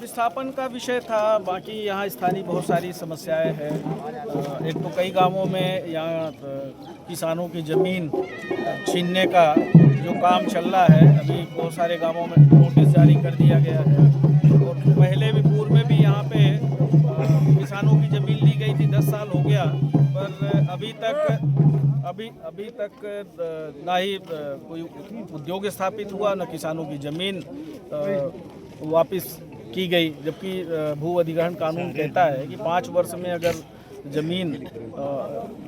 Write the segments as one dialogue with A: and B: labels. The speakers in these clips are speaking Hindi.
A: विस्थापन का विषय था। बाकी यहाँ स्थानीय बहुत सारी समस्याएं हैं। एक तो कई गांवों में यहाँ किसानों की ज़मीन छीनने का जो काम चल रहा है, अभी बहुत सारे गांवों में नोटिस जारी कर दिया गया है। और पहले भी पूर्व में भी यहाँ पे किसानों की ज़मीन ली गई थी, 10 साल हो गया, पर अभी तक ना ही कोई उद्योग स्थापित हुआ, न किसानों की ज़मीन वापस की गई। जबकि भू अधिग्रहण कानून कहता है कि 5 वर्ष में अगर ज़मीन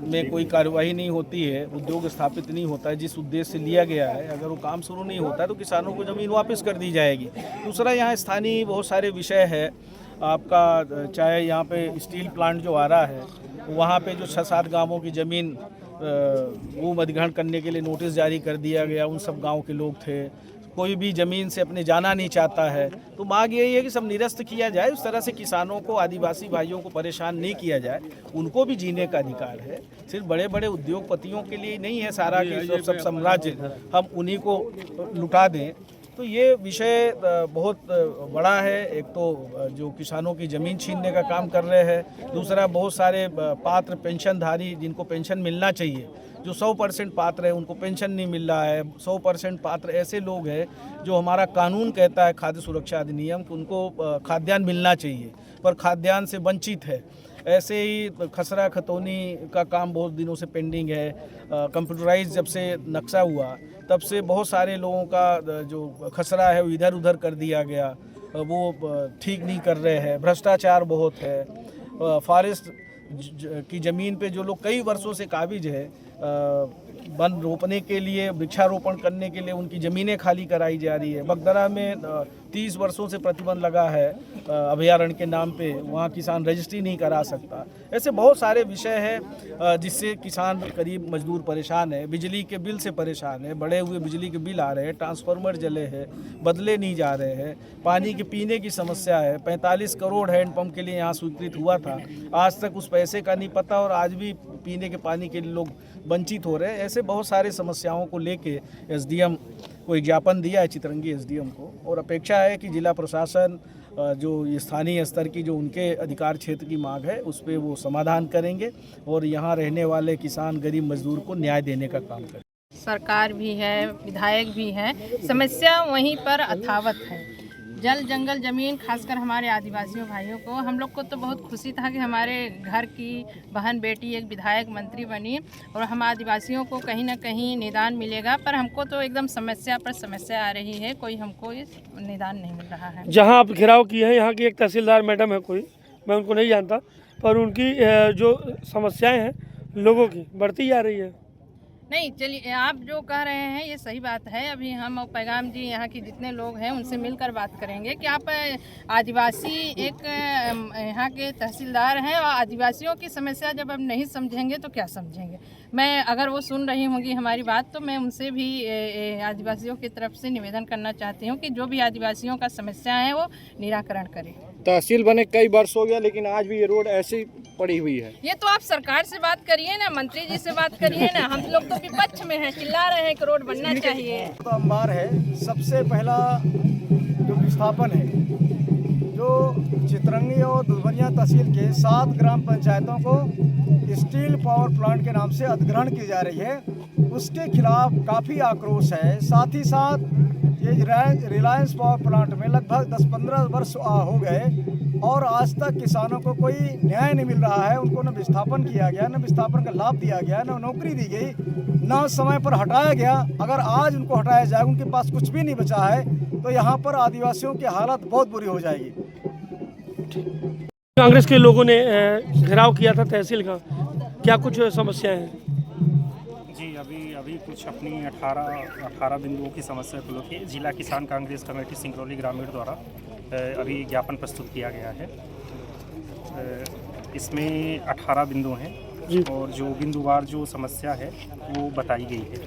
A: में कोई कार्यवाही नहीं होती है, उद्योग स्थापित नहीं होता है जिस उद्देश्य से लिया गया है, अगर वो काम शुरू नहीं होता है तो किसानों को ज़मीन वापस कर दी जाएगी। दूसरा, यहाँ स्थानीय बहुत सारे विषय है आपका, चाहे यहाँ पे स्टील प्लांट जो आ रहा है, वहाँ पे जो 6-7 गांवों की ज़मीन भू अधिग्रहण करने के लिए नोटिस जारी कर दिया गया, उन सब गाँव के लोग थे। कोई भी ज़मीन से अपने जाना नहीं चाहता है, तो मांग यही है कि सब निरस्त किया जाए। उस तरह से किसानों को, आदिवासी भाइयों को परेशान नहीं किया जाए। उनको भी जीने का अधिकार है। सिर्फ बड़े बड़े उद्योगपतियों के लिए नहीं है सारा कि सब साम्राज्य हम उन्हीं को लुटा दें। तो ये विषय बहुत बड़ा है। एक तो जो किसानों की ज़मीन छीनने का काम कर रहे हैं, दूसरा बहुत सारे पात्र पेंशनधारी जिनको पेंशन मिलना चाहिए, जो 100% पात्र है उनको पेंशन नहीं मिल रहा है। 100% पात्र ऐसे लोग हैं जो हमारा कानून कहता है, खाद्य सुरक्षा अधिनियम, कि उनको खाद्यान्न मिलना चाहिए, पर खाद्यान्न से वंचित है। ऐसे ही खसरा खतौनी का काम बहुत दिनों से पेंडिंग है। कंप्यूटराइज जब से नक्शा हुआ तब से बहुत सारे लोगों का जो खसरा है वो इधर उधर कर दिया गया, वो ठीक नहीं कर रहे हैं। भ्रष्टाचार बहुत है। फॉरेस्ट की ज़मीन पे जो लोग कई वर्षों से काबिज है, वन रोपने के लिए, वृक्षारोपण करने के लिए उनकी ज़मीनें खाली कराई जा रही है। बगदरा में 30 वर्षों से प्रतिबंध लगा है अभयारण्य के नाम पे, वहाँ किसान रजिस्ट्री नहीं करा सकता। ऐसे बहुत सारे विषय हैं जिससे किसान, गरीब मजदूर परेशान है। बिजली के बिल से परेशान है, बढ़े हुए बिजली के बिल आ रहे हैं, ट्रांसफार्मर जले हैं, बदले नहीं जा रहे हैं। पानी के पीने की समस्या है। 45 करोड़ हैंडपम्प के लिए यहाँ स्वीकृत हुआ था, आज तक उस पैसे का नहीं पता, और आज भी पीने के पानी के लिए लोग वंचित हो रहे हैं। ऐसे बहुत सारे समस्याओं को लेके एसडीएम को एक ज्ञापन दिया है, चितरंगी एसडीएम को, और अपेक्षा है कि जिला प्रशासन जो स्थानीय स्तर की जो उनके अधिकार क्षेत्र की मांग है उस पर वो समाधान करेंगे और यहाँ रहने वाले किसान, गरीब मजदूर को न्याय देने का काम करेंगे।
B: सरकार भी है, विधायक भी हैं, समस्या वहीं पर अथावत है। जल जंगल ज़मीन, खासकर हमारे आदिवासियों भाइयों को, हम लोग को तो बहुत खुशी था कि हमारे घर की बहन बेटी एक विधायक मंत्री बनी और हम आदिवासियों को कहीं ना कहीं निदान मिलेगा, पर हमको तो एकदम समस्या पर समस्या आ रही है, कोई हमको निदान नहीं मिल रहा है।
C: जहां आप घेराव किए हैं, यहाँ की एक तहसीलदार मैडम है, कोई, मैं उनको नहीं जानता, पर उनकी जो समस्याएँ हैं लोगों की बढ़ती जा रही है।
B: नहीं, चलिए, आप जो कह रहे हैं ये सही बात है। अभी हम और पैगाम जी यहाँ के जितने लोग हैं उनसे मिलकर बात करेंगे कि आप आदिवासी एक यहाँ के तहसीलदार हैं और आदिवासियों की समस्या जब अब नहीं समझेंगे तो क्या समझेंगे। मैं, अगर वो सुन रही होंगी हमारी बात, तो मैं उनसे भी आदिवासियों की तरफ से निवेदन करना चाहती हूँ कि जो भी आदिवासियों का समस्या है वो निराकरण करें।
D: तहसील बने कई वर्ष हो गया, लेकिन आज भी ये रोड ऐसी पड़ी हुई है।
B: ये तो आप सरकार से बात करिए ना, मंत्री जी से बात करिए ना। हम लोग तो विपक्ष में हैं, चिल्ला रहे हैं कि रोड बनना चाहिए।
E: तो अंबार है। सबसे पहला जो विस्थापन है, जो चितरंगी और दुधवनिया तहसील के 7 ग्राम पंचायतों को स्टील पावर प्लांट के नाम से अधिग्रहण की जा रही है, उसके खिलाफ काफ़ी आक्रोश है। साथ ही साथ ये रिलायंस पावर प्लांट में लगभग 10-15 वर्ष हो गए और आज तक किसानों को कोई न्याय नहीं मिल रहा है। उनको न विस्थापन किया गया, न विस्थापन का लाभ दिया गया, न नौकरी दी गई, न समय पर हटाया गया। अगर आज उनको हटाया जाए, उनके पास कुछ भी नहीं बचा है, तो यहाँ पर आदिवासियों की हालत बहुत बुरी हो जाएगी।
C: कांग्रेस के लोगों ने घेराव किया था तहसील का, क्या कुछ समस्याएं हैं?
F: जी, अभी कुछ अपनी 18 बिंदुओं की समस्या को लेकर जिला किसान कांग्रेस कमेटी सिंगरौली ग्रामीण द्वारा अभी ज्ञापन प्रस्तुत किया गया है। इसमें 18 बिंदु हैं और जो बिंदुवार जो समस्या है वो बताई गई है।